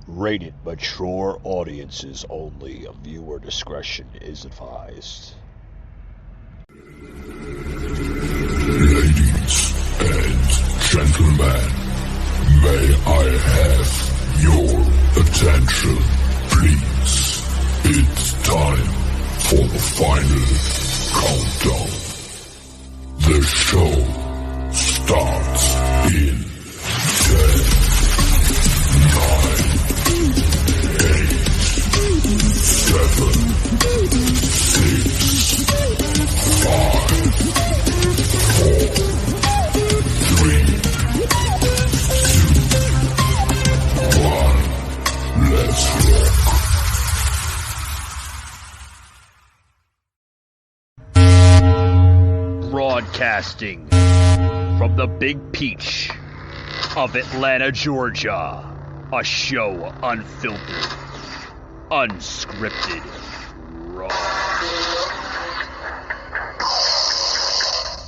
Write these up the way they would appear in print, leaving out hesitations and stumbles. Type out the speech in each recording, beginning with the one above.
Rated mature audiences only. Viewer discretion is advised. Ladies and gentlemen, may I have your attention, please? It's time for the final countdown. The show starts in 10, 9, 8, 7, 6, 5, 4, 3, 2, 1. Let's rock. Broadcasting from the Big Peach of Atlanta, Georgia. A show unfiltered, unscripted, raw.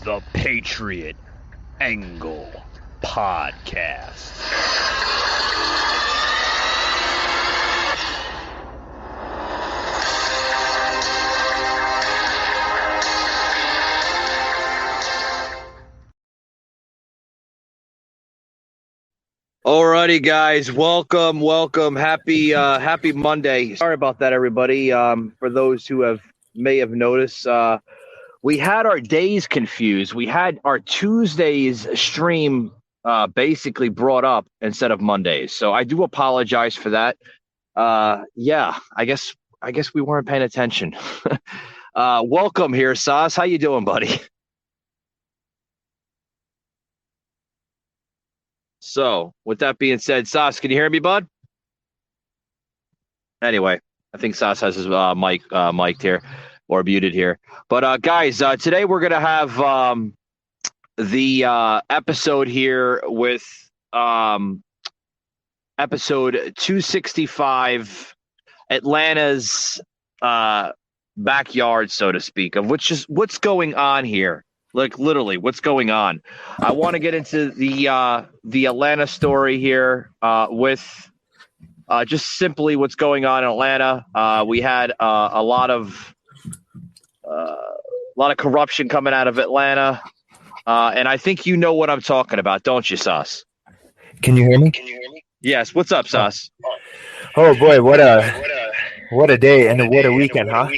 The Patriot Angle Podcast. Alrighty, guys, welcome. Happy Monday. Sorry about that, everybody. For those who may have noticed, we had our days confused. We had our Tuesdays stream basically brought up instead of Mondays. So I do apologize for that. Yeah, I guess we weren't paying attention. Welcome here, Sauce. How you doing, buddy? So, with that being said, Sauce, can you hear me, bud? Anyway, I think Sauce has his mic mic'd here or muted here. But guys, today we're gonna have the episode here with episode 265, Atlanta's backyard, so to speak, of which is what's going on here. Like literally, what's going on? I want to get into the Atlanta story here with just simply what's going on in Atlanta. We had a lot of corruption coming out of Atlanta, and I think you know what I'm talking about, don't you, Sauce? Can you hear me? Yes. What's up, Sauce? Oh boy, what a day and what a weekend, huh?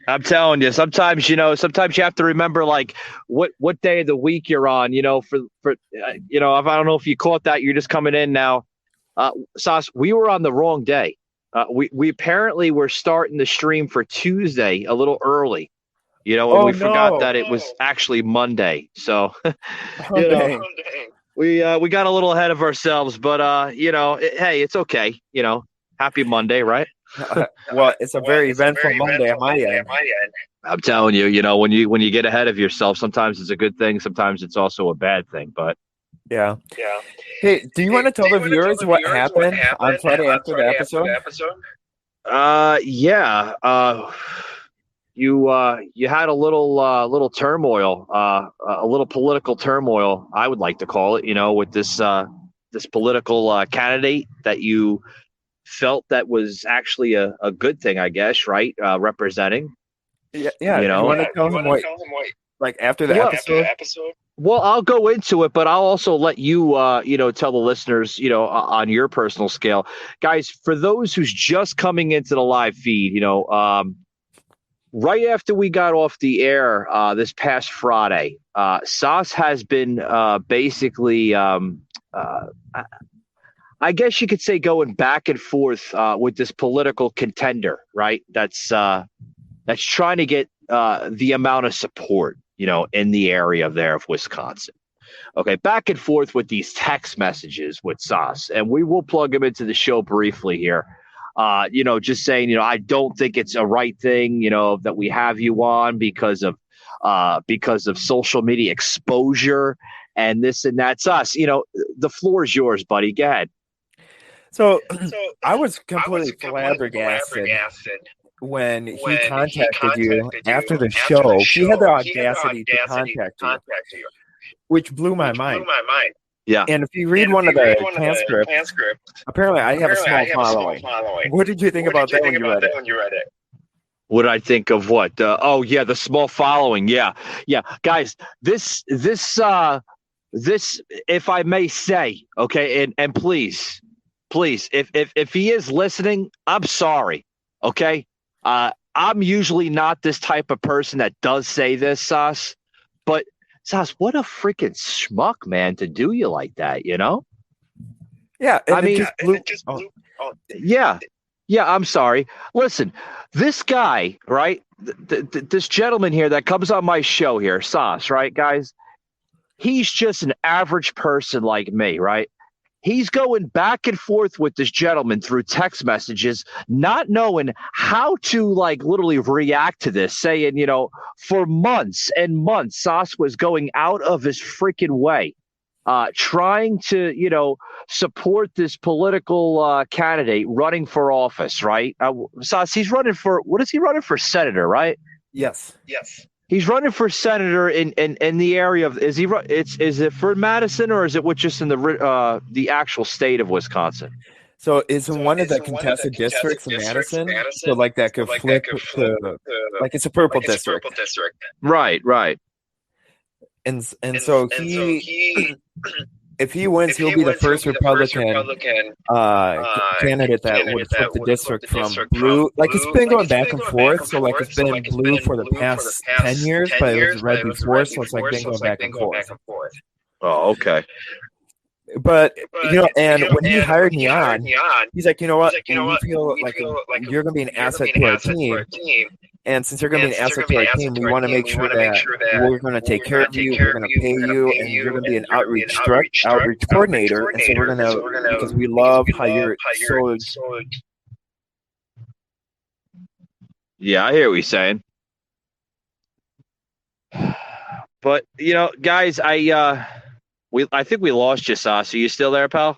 I'm telling you, sometimes you have to remember like what day of the week you're on. For if I don't know if you caught that, you're just coming in now. Sauce, we were on the wrong day. We apparently were starting the stream for Tuesday a little early. And forgot that it was actually Monday. So, we got a little ahead of ourselves, but hey, it's okay. Happy Monday, right? Well, it's a very eventful Monday on my end. I'm telling you, when you get ahead of yourself, sometimes it's a good thing, sometimes it's also a bad thing. But yeah. Hey, do you want to tell the viewers what happened on Friday after the episode? Yeah. You had a little turmoil, a little political turmoil, I would like to call it. With this political candidate that you felt that was actually a good thing, I guess, right? Representing. Yeah. You want to tell them what, like after the episode? Well, I'll go into it, but I'll also let you, tell the listeners, on your personal scale, guys. For those who's just coming into the live feed, right after we got off the air this past Friday, Sauce has been basically. I guess you could say going back and forth with this political contender, right? That's trying to get the amount of support, in the area there of Wisconsin. Okay, back and forth with these text messages with Sauce, and we will plug him into the show briefly here. Just saying, I don't think it's a right thing, that we have you on because of social media exposure and this and that. Sauce, the floor is yours, buddy. Go ahead. So I was completely flabbergasted when he contacted you after the show. He had the audacity to contact you, which blew my mind. Yeah. And if you read one of the transcripts, apparently I have a small following. What did you think about that when you read it? What did I think of what? The small following. Yeah. Guys, this, if I may say, okay, and please, if he is listening, I'm sorry. Okay. I'm usually not this type of person that does say this, Sauce, but Sauce, what a freaking schmuck, man, to do you like that, you know? Yeah. I mean, yeah, I'm sorry. Listen, this guy, right? This gentleman here that comes on my show here, Sauce, right, guys? He's just an average person like me, right? He's going back and forth with this gentleman through text messages, not knowing how to literally react to this, saying, for months and months, Sauce was going out of his freaking way, trying to, support this political candidate running for office, right? Sauce, he's running for, what is he running for? Senator, right? Yes. He's running for senator in the area of, is it for Madison, or is it just in the actual state of Wisconsin? So it's in one of the contested districts in Madison. So that could flip to it's a purple district. Right. And so he if he wins, he'll be the first Republican candidate that would flip the district from blue. It's been going back and forth. So it's been in blue for the past 10 years, but it was red before. So it's been going back and forth. Oh, okay. But and when he hired me on, he's like, you know what? We feel like you're going to be an asset to our team. And since you're going to be an asset to our team, we want to make sure that we're going to take care of you, we're going to pay you, and you're going to be an outreach coordinator. And so we're going to, because we love how you're so. Yeah, I hear what you're saying. But guys, I think we lost you, Sauce. Are you still there, pal?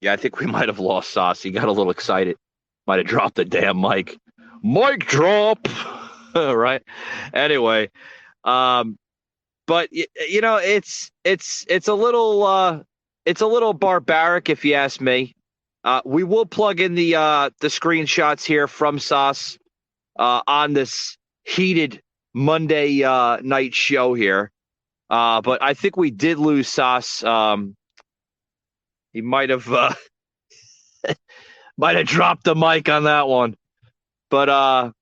Yeah, I think we might have lost Sauce. He got a little excited. Might have dropped the damn mic. Mic drop. Right. Anyway, but it's a little barbaric if you ask me. We will plug in the screenshots here from Sauce on this heated Monday night show here. But I think we did lose Sauce. He might have dropped the mic on that one. But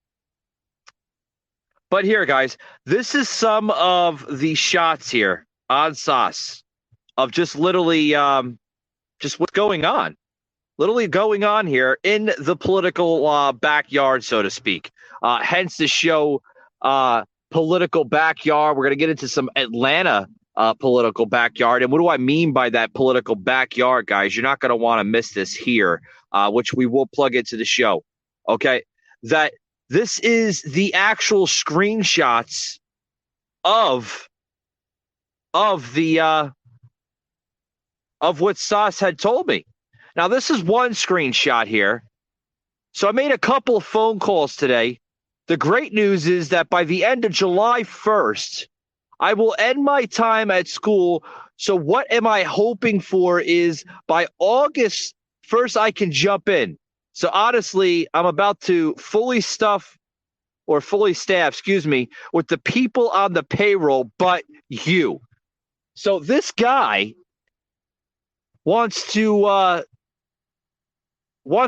here, guys, this is some of the shots here on Sauce of just literally just what's going on. Literally going on here in the political backyard, so to speak. Hence the show Political Backyard. We're going to get into some Atlanta political backyard. And what do I mean by that political backyard, guys? You're not going to want to miss this here, which we will plug into the show. Okay. That this is the actual screenshots of the of what Sauce had told me. Now, this is one screenshot here. So I made a couple of phone calls today. The great news is that by the end of July 1st, I will end my time at school. So what am I hoping for is by August 1st, I can jump in. So honestly, I'm about to fully staff, with the people on the payroll, but you. So this guy wants to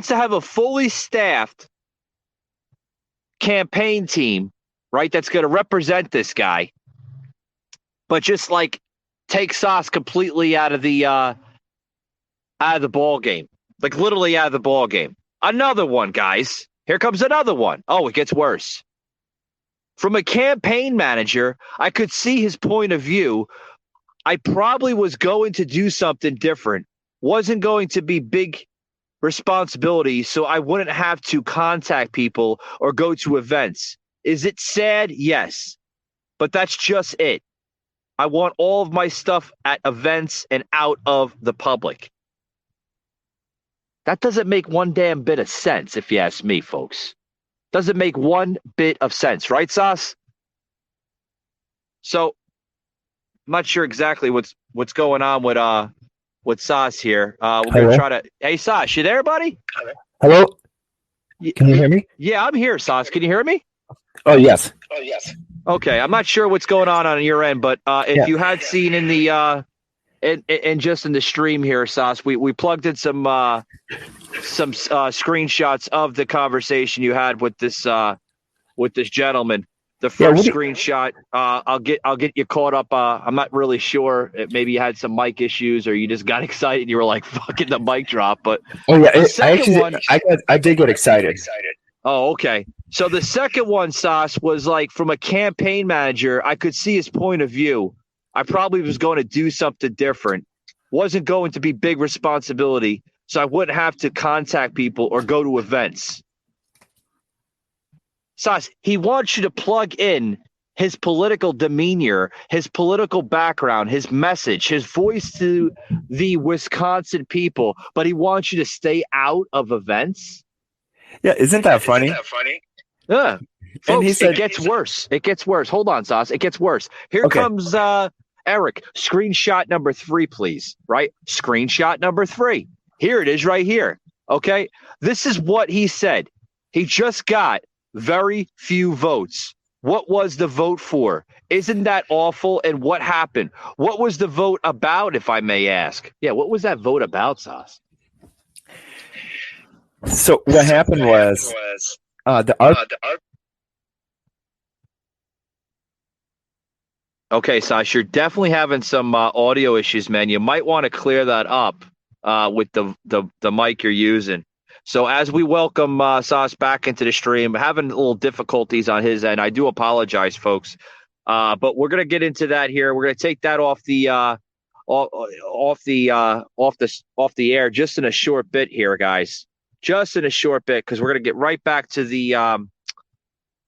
have a fully staffed campaign team, right? That's going to represent this guy. But just take Sauce completely out of the ball game, literally out of the ball game. Another one, guys. Here comes another one. Oh, it gets worse. From a campaign manager, I could see his point of view. I probably was going to do something different. Wasn't going to be big responsibility, so I wouldn't have to contact people or go to events. Is it sad? Yes. But that's just it. I want all of my stuff at events and out of the public. That doesn't make one damn bit of sense, if you ask me, folks. Doesn't make one bit of sense, right, Sauce? So I'm not sure exactly what's going on with Sauce here. We're gonna try to. Hey, Sauce, you there, buddy? Hello. Can you hear me? Yeah, I'm here, Sauce. Can you hear me? Oh yes. Okay, I'm not sure what's going on your end, but if you had seen in the and just in the stream here, Sauce, we plugged in some screenshots of the conversation you had with this gentleman. The first screenshot, I'll get you caught up. I'm not really sure. Maybe you had some mic issues, or you just got excited. And you were like, "Fucking the mic drop!" But I did get excited. Oh, okay. So the second one, Sauce, was like from a campaign manager. I could see his point of view. I probably was going to do something different. Wasn't going to be big responsibility, so I wouldn't have to contact people or go to events. Sauce, he wants you to plug in his political demeanor, his political background, his message, his voice to the Wisconsin people, but he wants you to stay out of events. Yeah, isn't that funny? Yeah. Folks, it gets worse. It gets worse. Hold on, Sauce. It gets worse. Here comes Eric. Screenshot number 3, please. Right? Screenshot number 3. Here it is right here. Okay? This is what he said. He just got very few votes. What was the vote for? Isn't that awful? And what happened? What was the vote about, if I may ask? Yeah, what was that vote about, Sauce? So what happened was Okay, Sauce, you're definitely having some audio issues, man. You might want to clear that up with the mic you're using. So as we welcome Sauce back into the stream, having a little difficulties on his end. I do apologize, folks. But we're gonna get into that here. We're gonna take that off the air just in a short bit here, guys. Just in a short bit, because we're gonna get right back to the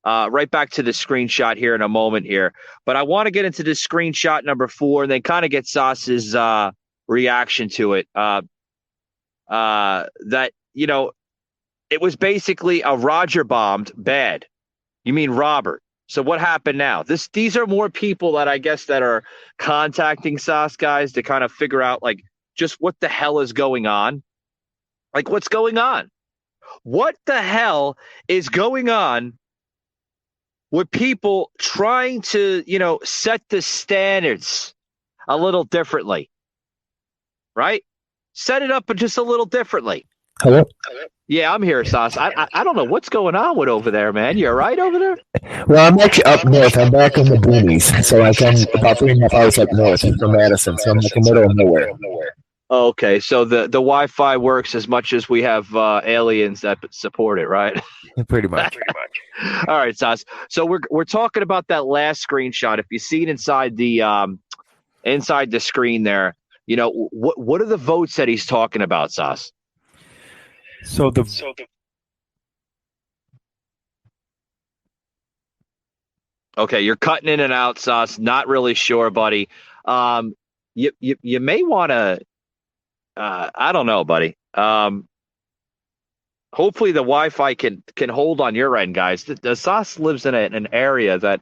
screenshot here in a moment here. But I want to get into this screenshot number 4 and then kind of get Sauce's reaction to it. That, you know, it was basically a Roger bombed bad. You mean Robert. So what happened now? These are more people that I guess that are contacting Sauce, guys, to kind of figure out like just what the hell is going on. Like, what's going on? What the hell is going on with people trying to, you know, set the standards a little differently, right? Set it up just a little differently. Hello? Yeah, I'm here, Sauce. I don't know what's going on with over there, man. You all right over there? Well, I'm actually up north. I'm back in the boonies. So like I'm about 3.5 hours up north from Madison. So I'm like in the middle of nowhere. Okay, so the Wi-Fi works as much as we have aliens that support it, right? Pretty much. All right, Sauce. So we're talking about that last screenshot. If you see it inside the screen there, you know what are the votes that he's talking about, Sauce? Okay, you're cutting in and out, Sauce. Not really sure, buddy. You may want to. I don't know, buddy. Hopefully the Wi-Fi can hold on your end, guys. The Sauce lives in an area that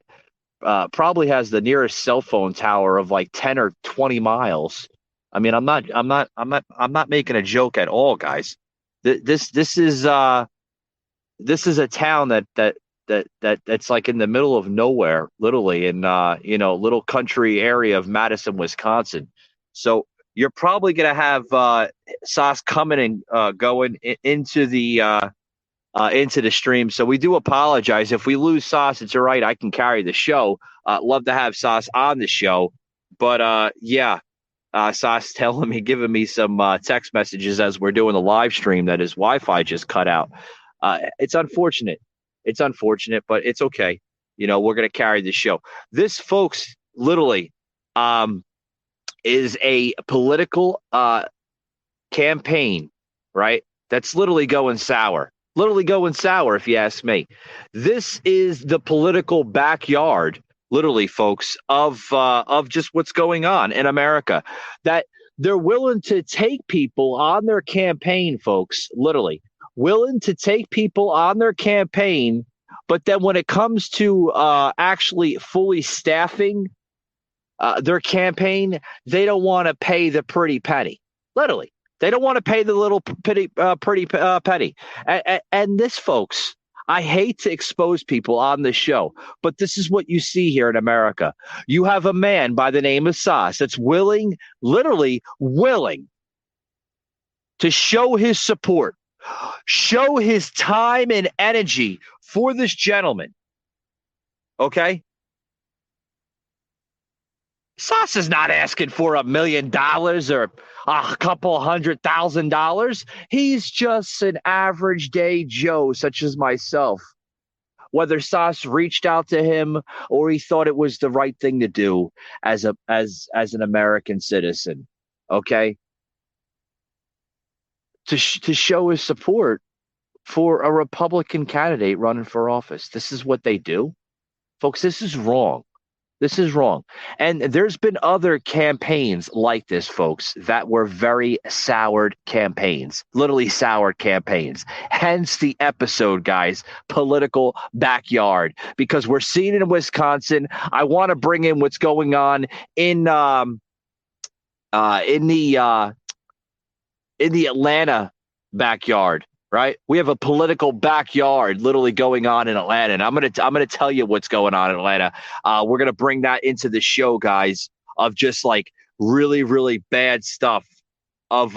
probably has the nearest cell phone tower of like 10 or 20 miles. I mean, I'm not making a joke at all, guys. This is a town that's like in the middle of nowhere, literally, in little country area of Madison, Wisconsin. So you're probably gonna have Sauce coming and going into the stream. So we do apologize if we lose Sauce. It's all right. I can carry the show. Love to have Sauce on the show, but Sauce giving me some text messages as we're doing the live stream that his Wi-Fi just cut out. It's unfortunate. It's unfortunate, but it's okay. You know, we're going to carry the show. This, folks, literally is a political campaign, right? That's literally going sour. Literally going sour, if you ask me. This is the political backyard, literally, folks, of just what's going on in America. That they're willing to take people on their campaign, folks, literally. Willing to take people on their campaign, but then when it comes to actually fully staffing their campaign, they don't want to pay the pretty penny. Literally, they don't want to pay the little pretty penny. And this, folks, I hate to expose people on the show, but this is what you see here in America. You have a man by the name of Sauce that's willing, literally willing, to show his support, show his time and energy for this gentleman. Okay? Sauce is not asking for $1 million or a couple $100,000. He's just an average day Joe, such as myself. Whether Sauce reached out to him or he thought it was the right thing to do as an American citizen, okay, to show his support for a Republican candidate running for office. This is what they do, folks. This is wrong. This is wrong. And there's been other campaigns like this, folks, that were very soured campaigns, literally soured campaigns. Hence the episode, guys, political backyard, because we're seeing it in Wisconsin. I want to bring in what's going on in the Atlanta backyard. Right, we have a political backyard literally going on in Atlanta, and I'm gonna tell you what's going on in Atlanta. We're gonna bring that into the show, guys, of just like really, really bad stuff of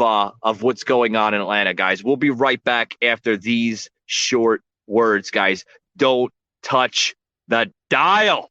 what's going on in Atlanta, guys. We'll be right back after these short words, guys. Don't touch the dial.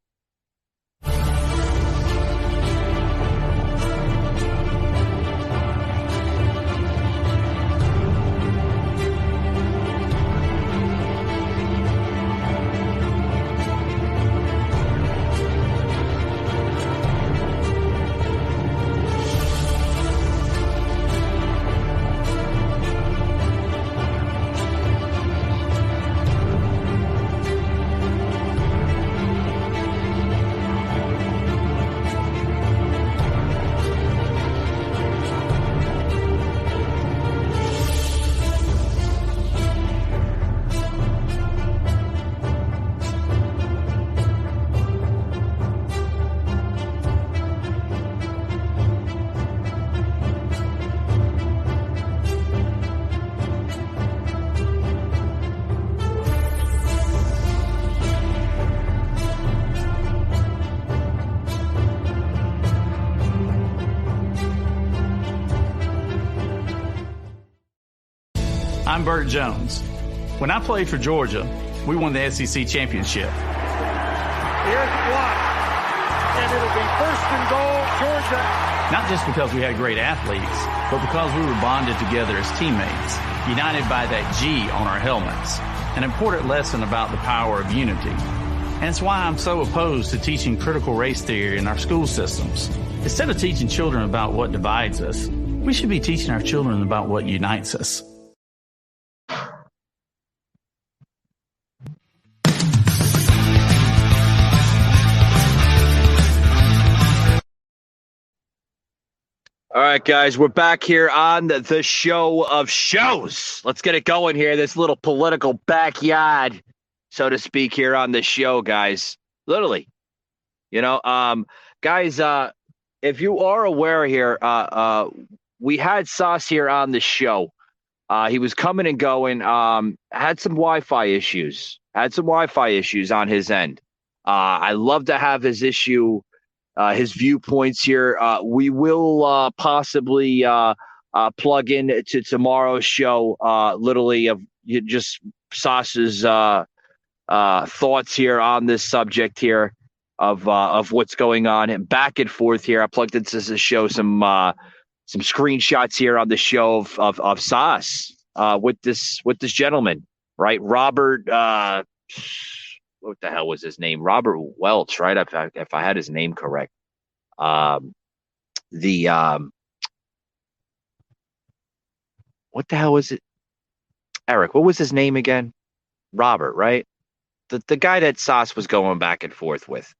I'm Burt Jones. When I played for Georgia, we won the SEC championship. Here's blocked, and it'll be first and goal, Georgia. Not just because we had great athletes, but because we were bonded together as teammates, united by that G on our helmets, an important lesson about the power of unity. And it's why I'm so opposed to teaching critical race theory in our school systems. Instead of teaching children about what divides us, we should be teaching our children about what unites us. All right, guys, we're back here on the show of shows. Let's get it going here. This little political backyard, so to speak, here on the show, guys. Literally, guys, if you are aware here, we had Sauce here on the show. He was coming and going, had some Wi-Fi issues on his end. I love to have his his viewpoints here. We will possibly plug in to tomorrow's show, literally of just Sauce's thoughts here on this subject here of what's going on and back and forth here. I plugged into the show some screenshots here on the show of Sauce with this gentleman, right? Robert. What the hell was his name? Robert Welch, right? If I had his name correct. What the hell was it? Eric, what was his name again? Robert, right? The guy that Sauce was going back and forth with.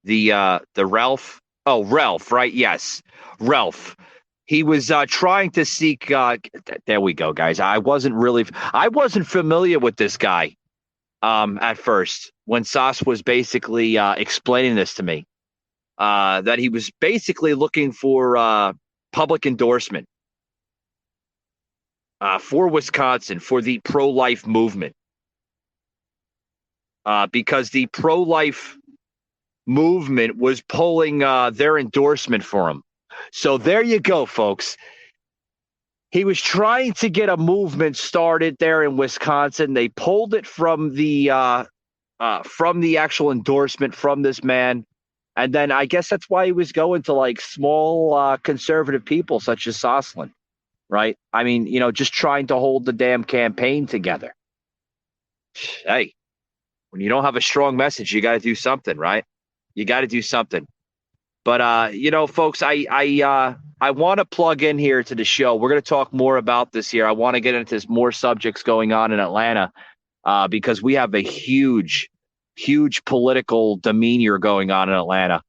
The Ralph. Oh, Ralph, right? Yes. Ralph. He was trying to seek there we go, guys. I wasn't familiar with this guy. At first, when Sauce was basically explaining this to me, that he was basically looking for public endorsement for Wisconsin, for the pro-life movement. Because the pro-life movement was pulling their endorsement for him. So there you go, folks. He was trying to get a movement started there in Wisconsin. They pulled it from the actual endorsement from this man. And then I guess that's why he was going to like small conservative people such as Soslin, right? I mean, just trying to hold the damn campaign together. Hey, when you don't have a strong message, you got to do something, right? You got to do something. But, folks, I want to plug in here to the show. We're going to talk more about this here. I want to get into more subjects going on in Atlanta because we have a huge political demeanor going on in Atlanta.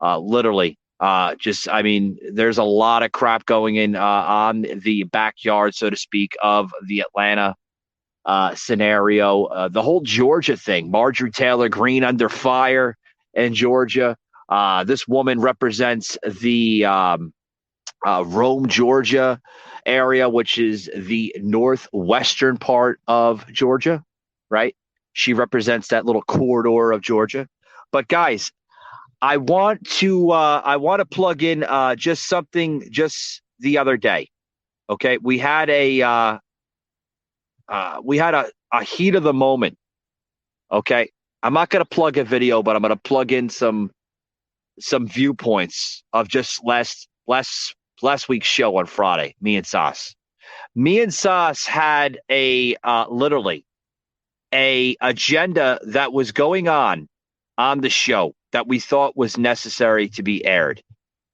Literally. There's a lot of crap going in on the backyard, so to speak, of the Atlanta scenario. The whole Georgia thing, Marjorie Taylor Greene under fire in Georgia. This woman represents the Rome, Georgia area, which is the northwestern part of Georgia, right? She represents that little corridor of Georgia. But guys, I want to plug in just something just the other day. Okay, we had a heat of the moment. Okay, I'm not going to plug a video, but I'm going to plug in some viewpoints of just last week's show on Friday. Me and Sauce had literally a agenda that was going on the show that we thought was necessary to be aired.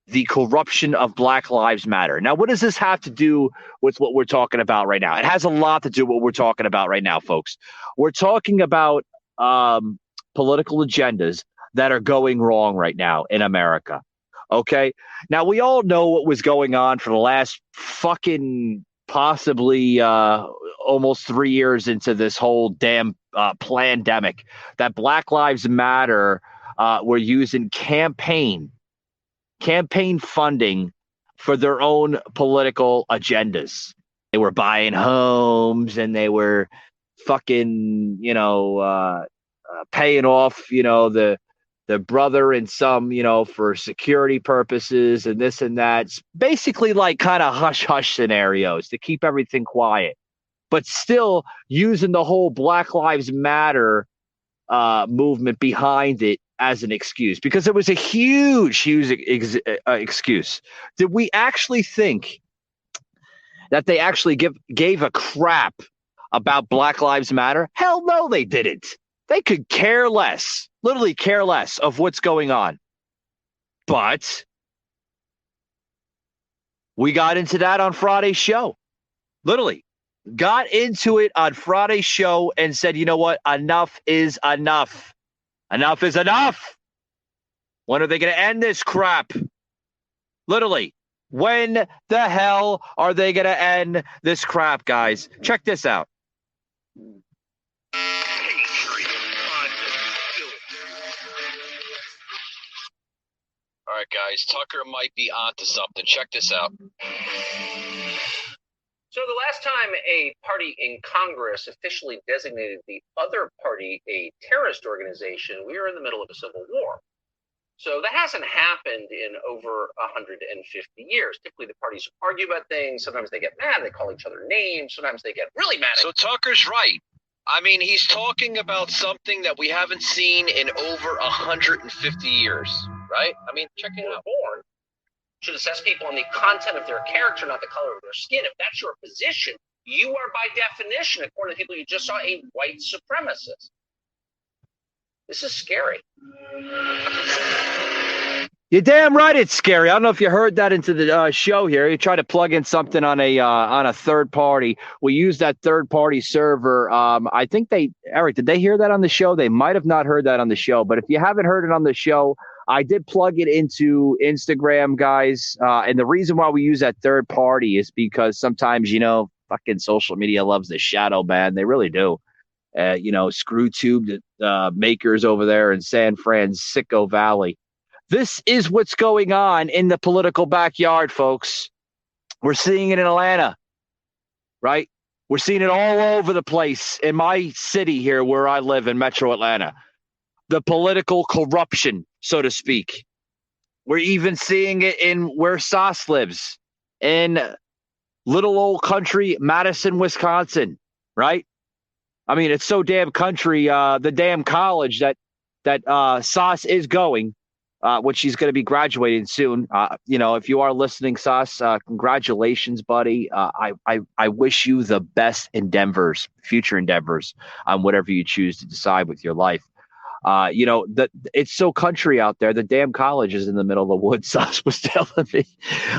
The corruption of Black Lives Matter. Now, what does this have to do with what we're talking about right now? It has a lot to do with what we're talking about right now, folks. We're talking about political agendas that are going wrong right now in America. Okay? Now, we all know what was going on for the last fucking possibly almost 3 years into this whole damn plandemic, that Black Lives Matter were using campaign funding for their own political agendas. They were buying homes and they were fucking, paying off, the brother and some, for security purposes and this and that. It's basically like kind of hush-hush scenarios to keep everything quiet, but still using the whole Black Lives Matter movement behind it as an excuse, because it was a huge excuse. Did we actually think that they actually gave a crap about Black Lives Matter? Hell no, they didn't. They could care less, literally care less of what's going on. But we got into that on Friday's show. Literally got into it on Friday's show and said, you know what? Enough is enough. Enough is enough. When are they going to end this crap? Literally, when the hell are they going to end this crap, guys? Check this out. All right, guys, Tucker might be onto something. Check this out. So the last time a party in Congress officially designated the other party a terrorist organization, we were in the middle of a civil war. So that hasn't happened in over 150 years. Typically, the parties argue about things. Sometimes they get mad. They call each other names. Sometimes they get really mad. So Tucker's right. I mean, he's talking about something that we haven't seen in over 150 years, right? I mean, check it out. Born should assess people on the content of their character, not the color of their skin. If that's your position, you are by definition, according to people you just saw, a white supremacist. This is scary. You're damn right it's scary. I don't know if you heard that into the show here. You try to plug in something on a third party. We use that third party server. I think Eric, did they hear that on the show? They might have not heard that on the show. But if you haven't heard it on the show, I did plug it into Instagram, guys. And the reason why we use that third party is because sometimes, fucking social media loves the shadow ban. They really do. Screw tube makers over there in San Francisco Valley. This is what's going on in the political backyard, folks. We're seeing it in Atlanta, right? We're seeing it all over the place in my city here where I live in Metro Atlanta. The political corruption, so to speak. We're even seeing it in where Sauce lives, in little old country Madison, Wisconsin, right? I mean, it's so damn country. The damn college that Sauce is going, which she's going to be graduating soon. If you are listening, Sauce, congratulations, buddy. I wish you the best future endeavors on whatever you choose to decide with your life. It's so country out there. The damn college is in the middle of the woods. Sauce was telling me.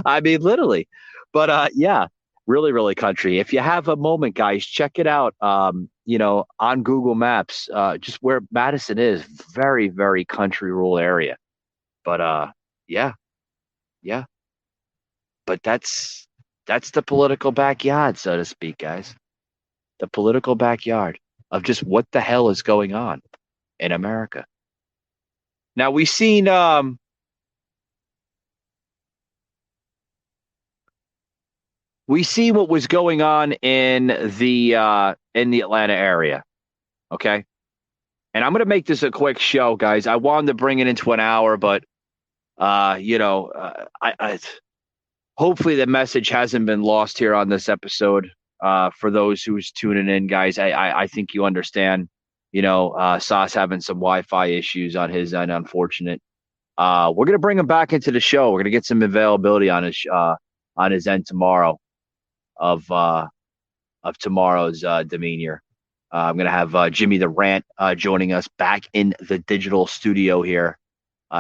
I mean, literally. But yeah, really, really country. If you have a moment, guys, check it out. On Google Maps, just where Madison is, very, very country rural area. But yeah. But that's the political backyard, so to speak, guys. The political backyard of just what the hell is going on in America. Now we've seen what was going on in the Atlanta area. Okay. And I'm going to make this a quick show, guys. I wanted to bring it into an hour, but hopefully the message hasn't been lost here on this episode. For those who's tuning in, guys, I think you understand. Sauce having some Wi-Fi issues on his end, unfortunate. We're gonna bring him back into the show. We're gonna get some availability on his end tomorrow of tomorrow's demeanor. I'm gonna have Jimmy the Rant joining us back in the digital studio here.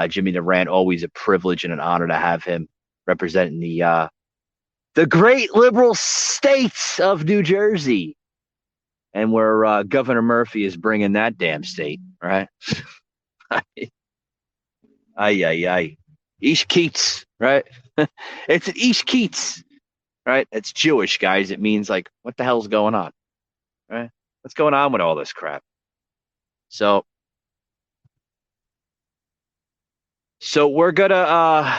Jimmy the Rant, always a privilege and an honor to have him representing the great liberal states of New Jersey. And where Governor Murphy is bringing that damn state, right? Ay. Ish Keats, right? It's an Ish Keats, right? It's Jewish, guys. It means like, what the hell's going on, right? What's going on with all this crap? So we're gonna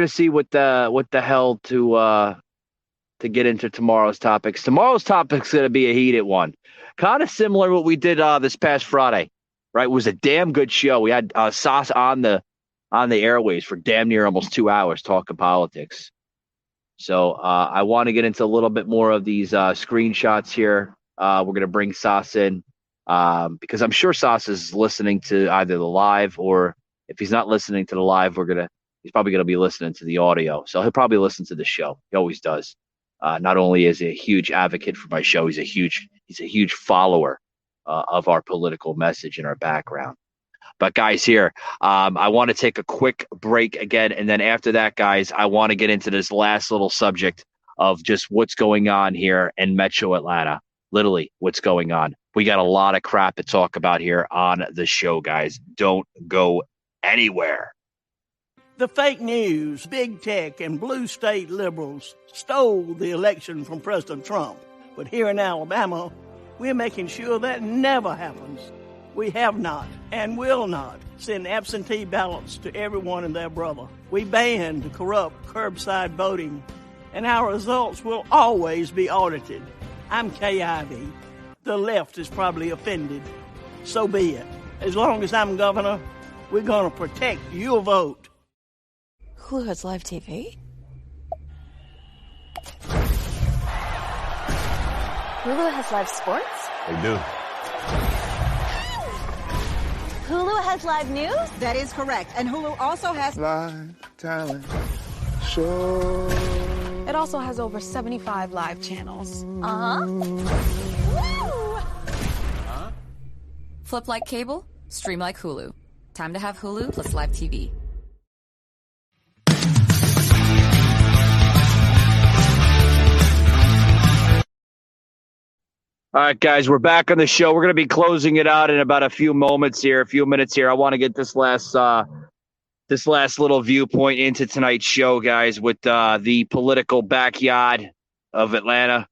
see what the hell to get into tomorrow's topics. Tomorrow's topic is going to be a heated one. Kind of similar to what we did this past Friday, right? It was a damn good show. We had Sauce on the airways for damn near almost 2 hours talking politics. So I want to get into a little bit more of these screenshots here. We're going to bring Sauce in because I'm sure Sauce is listening to either the live, or if he's not listening to the live, he's probably going to be listening to the audio. So he'll probably listen to the show. He always does. Not only is he a huge advocate for my show, he's a huge follower of our political message and our background. But guys, here, I want to take a quick break again, and then after that, guys, I want to get into this last little subject of just what's going on here in Metro Atlanta. Literally, what's going on. We got a lot of crap to talk about here on the show, guys. Don't go anywhere. The fake news, big tech, and blue state liberals stole the election from President Trump. But here in Alabama, we're making sure that never happens. We have not and will not send absentee ballots to everyone and their brother. We banned corrupt curbside voting, and our results will always be audited. I'm Kay Ivey. The left is probably offended. So be it. As long as I'm governor, we're going to protect your vote. Hulu has live TV? Hulu has live sports? They do. Hulu has live news? That is correct. And Hulu also has Live talent show. It also has over 75 live channels. Uh-huh. Woo! Flip like cable, stream like Hulu. Time to have Hulu plus live TV. All right, guys, we're back on the show. We're going to be closing it out in about a few minutes here. I want to get this last little viewpoint into tonight's show, guys, with the political backyard of Atlanta,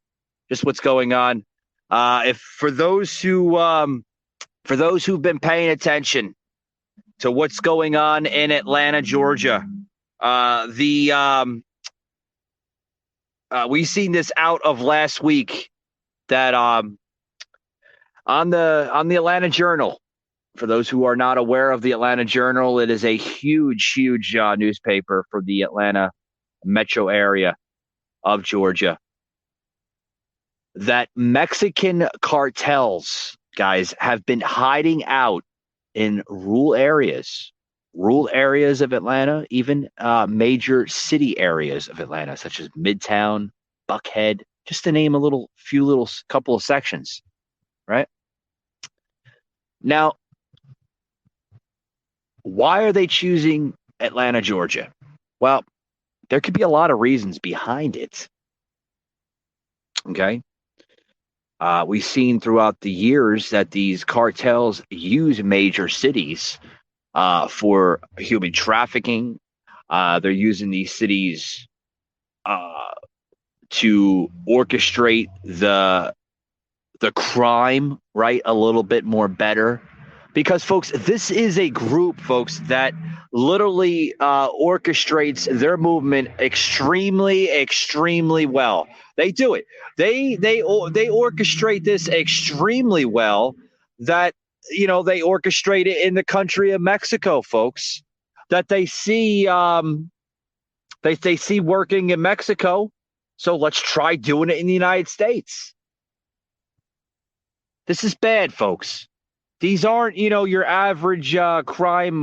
just what's going on. For those who've been paying attention to what's going on in Atlanta, Georgia. We've seen this out of last week that on the Atlanta Journal. For those who are not aware of the Atlanta Journal, it is a huge newspaper for the Atlanta metro area of Georgia. That Mexican cartels, guys, have been hiding out in rural areas of Atlanta, even major city areas of Atlanta, such as Midtown, Buckhead, just to name a couple of sections, right? Now, why are they choosing Atlanta, Georgia? Well, there could be a lot of reasons behind it. Okay. We've seen throughout the years that these cartels use major cities for human trafficking. They're using these cities to orchestrate the crime, right, a little bit more better. Because, folks, this is a group, folks, that literally orchestrates their movement extremely well. They do it. They orchestrate this extremely well that, they orchestrate it in the country of Mexico, folks, that they see they see working in Mexico. So let's try doing it in the United States. This is bad, folks. These aren't, your average crime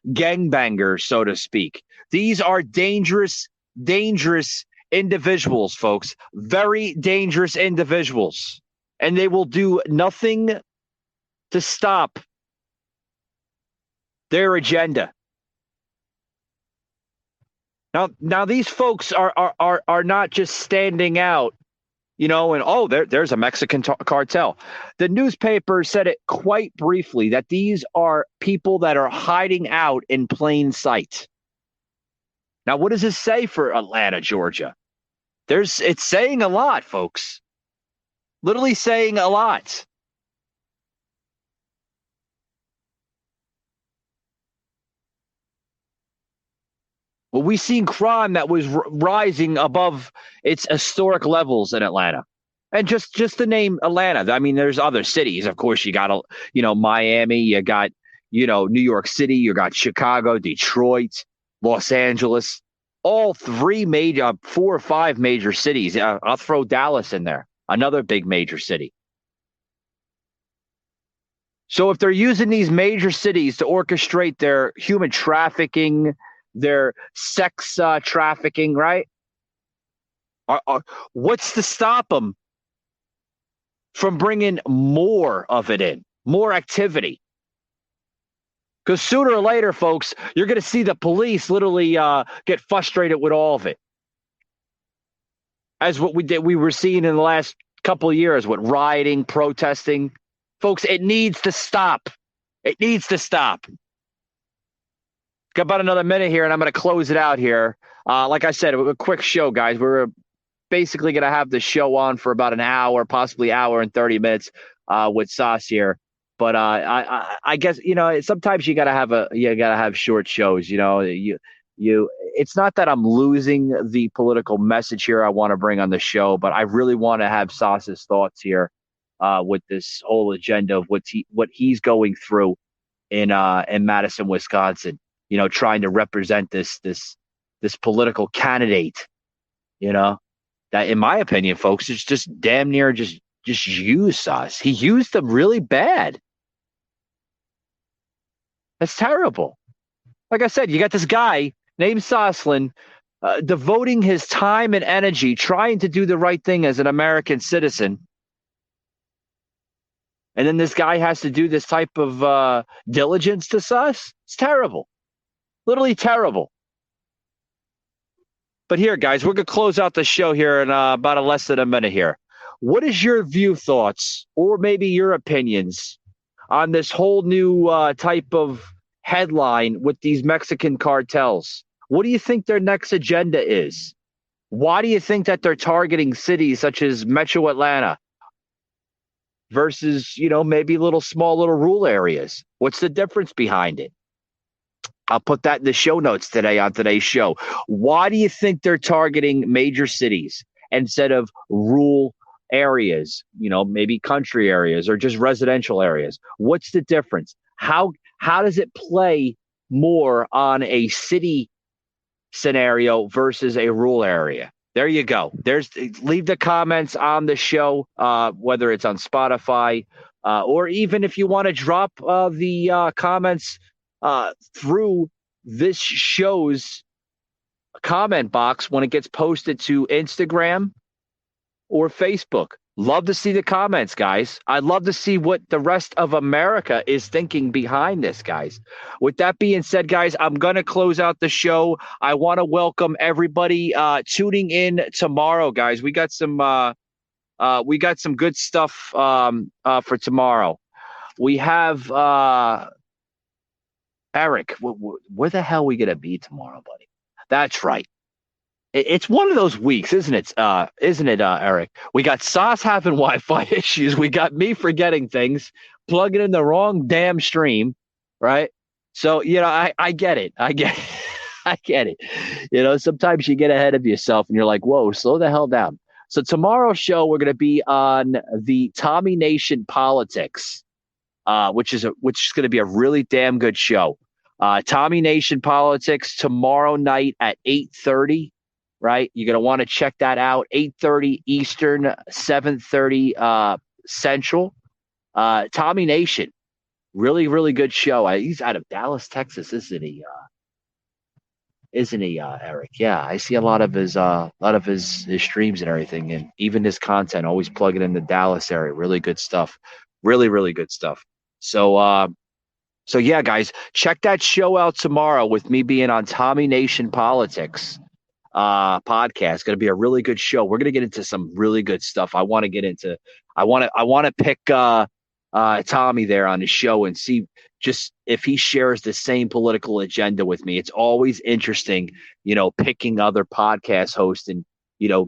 gangbangers, so to speak. These are dangerous individuals, folks. Very dangerous individuals. And they will do nothing to stop their agenda. Now these folks are not just standing out, there's a Mexican cartel. The newspaper said it quite briefly that these are people that are hiding out in plain sight. Now, what does this say for Atlanta, Georgia? It's saying a lot, folks. Literally saying a lot. Well, we've seen crime that was rising above its historic levels in Atlanta. And just to name Atlanta, I mean, there's other cities. Of course, you got, Miami, you got, New York City, you got Chicago, Detroit, Los Angeles, all 4 or 5 major cities. I'll throw Dallas in there, another big major city. So if they're using these major cities to orchestrate their human trafficking, their sex trafficking, right? What's to stop them from bringing more of it in, more activity? Because sooner or later, folks, you're going to see the police literally get frustrated with all of it. As what we were seeing in the last couple of years, with rioting, protesting. Folks, it needs to stop. It needs to stop. Got about another minute here, and I'm going to close it out here. Like I said, a quick show, guys. We're basically going to have the show on for about an hour, possibly hour and 30 minutes with Sauce here. But I guess sometimes you got to have short shows. It's not that I'm losing the political message here I want to bring on the show, but I really want to have Sauce's thoughts here with this whole agenda of what he's going through in Madison, Wisconsin. Trying to represent this political candidate, that in my opinion, folks, is just damn near just used us. He used them really bad. That's terrible. Like I said, you got this guy named Soslin devoting his time and energy trying to do the right thing as an American citizen. And then this guy has to do this type of diligence to us. It's terrible. Literally terrible. But here, guys, we're going to close out the show here in about less than a minute here. What is your thoughts, or maybe your opinions on this whole new type of headline with these Mexican cartels? What do you think their next agenda is? Why do you think that they're targeting cities such as Metro Atlanta versus, maybe small little rural areas? What's the difference behind it? I'll put that in the show notes today on today's show. Why do you think they're targeting major cities instead of rural areas, maybe country areas or just residential areas? What's the difference? How does it play more on a city scenario versus a rural area? There you go. Leave the comments on the show, whether it's on Spotify or even if you want to drop the comments through this show's comment box when it gets posted to Instagram or Facebook. Love to see the comments, guys. I'd love to see what the rest of America is thinking behind this, guys. With that being said, guys, I'm going to close out the show. I want to welcome everybody tuning in tomorrow, guys. We got some good stuff for tomorrow. We have Eric. Where the hell are we going to be tomorrow, buddy? That's right. It's one of those weeks, isn't it? Eric? We got Sauce having Wi-Fi issues. We got me forgetting things, plugging in the wrong damn stream, right? So, I get it. I get it. Sometimes you get ahead of yourself and you're like, whoa, slow the hell down. So tomorrow's show, we're going to be on the Tommy Nation Politics, which is going to be a really damn good show. Tommy Nation Politics tomorrow night at 8:30. Right, you're gonna want to check that out. 8:30 Eastern, 7:30 Central. Tommy Nation, really, really good show. He's out of Dallas, Texas, isn't he? Eric? Yeah, I see a lot of his streams and everything, and even his content. Always plugging in the Dallas area. Really good stuff. Really, really good stuff. So yeah, guys, check that show out tomorrow with me being on Tommy Nation Politics podcast. Going to be a really good show. We're going to get into some really good stuff. I want to pick Tommy there on the show and see just if he shares the same political agenda with me. It's always interesting, picking other podcast hosts and,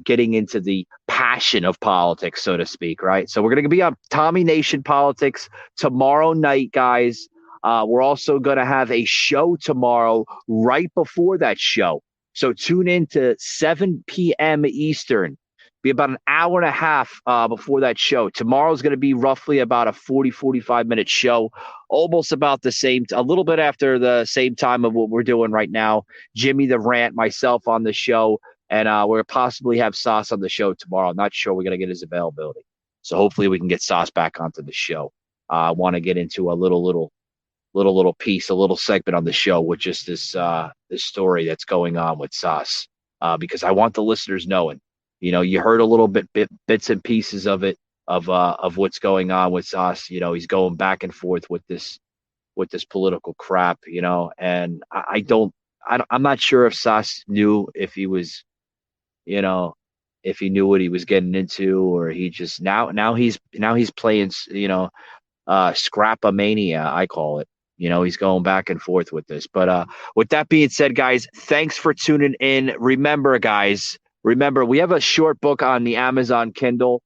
getting into the passion of politics, so to speak. Right. So we're going to be on Tommy Nation Politics tomorrow night, guys. We're also going to have a show tomorrow right before that show. So tune in to 7 p.m. Eastern. Be about an hour and a half before that show. Tomorrow's going to be roughly about a 45-minute show, almost about the same, a little bit after the same time of what we're doing right now. Jimmy the Rant, myself on the show, and we'll possibly have Sauce on the show tomorrow. I'm not sure we're going to get his availability. So hopefully we can get Sauce back onto the show. I want to get into a little piece, a little segment on the show with just this story that's going on with Sauce, because I want the listeners knowing, you heard a little bits and pieces of it, of what's going on with Sauce. He's going back and forth with this political crap, and I'm not sure if Sauce knew if he was, if he knew what he was getting into, or he just now he's playing, scrap-a-mania, I call it. He's going back and forth with this. But with that being said, guys, thanks for tuning in. Remember, guys, we have a short book on the Amazon Kindle.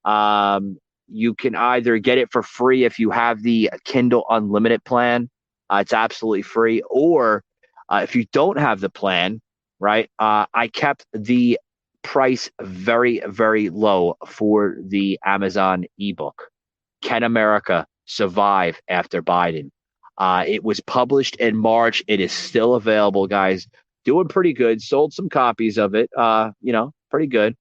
You can either get it for free if you have the Kindle Unlimited plan. It's absolutely free. Or if you don't have the plan, right, I kept the price very, very low for the Amazon ebook. Can America Survive After Biden? It was published in March. It is still available, guys. Doing pretty good. Sold some copies of it. Pretty good.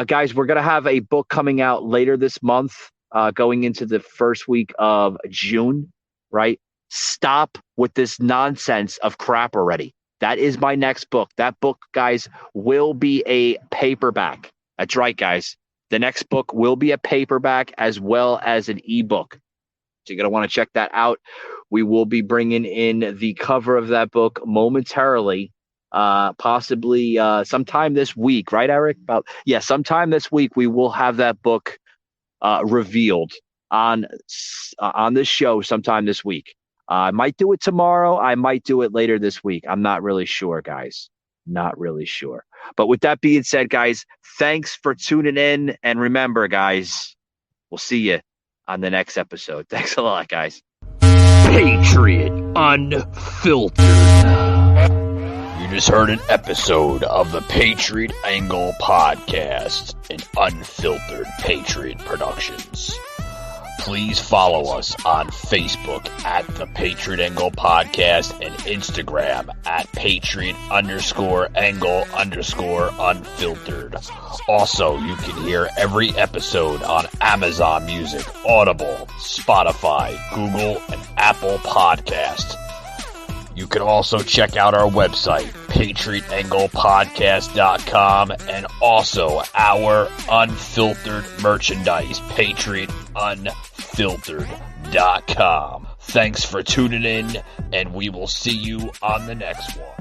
Guys, we're going to have a book coming out later this month, going into the first week of June, right? Stop with this nonsense of crap already. That is my next book. That book, guys, will be a paperback. That's right, guys. The next book will be a paperback as well as an ebook. So you're going to want to check that out. We will be bringing in the cover of that book momentarily, possibly sometime this week, right, Eric? Sometime this week we will have that book revealed on this show sometime this week. I might do it tomorrow. I might do it later this week. I'm not really sure, guys. Not really sure. But with that being said, guys, thanks for tuning in. And remember, guys, we'll see you on the next episode. Thanks a lot, guys. Patriot Unfiltered. You just heard an episode of the Patriot Angle Podcast, an Unfiltered Patriot Productions. Please follow us on Facebook at the Patriot Angle Podcast and Instagram at Patriot_Angle_Unfiltered. Also, you can hear every episode on Amazon Music, Audible, Spotify, Google, and Apple Podcasts. You can also check out our website, patriotanglepodcast.com, and also our unfiltered merchandise, patriotunfiltered.com. Thanks for tuning in, and we will see you on the next one.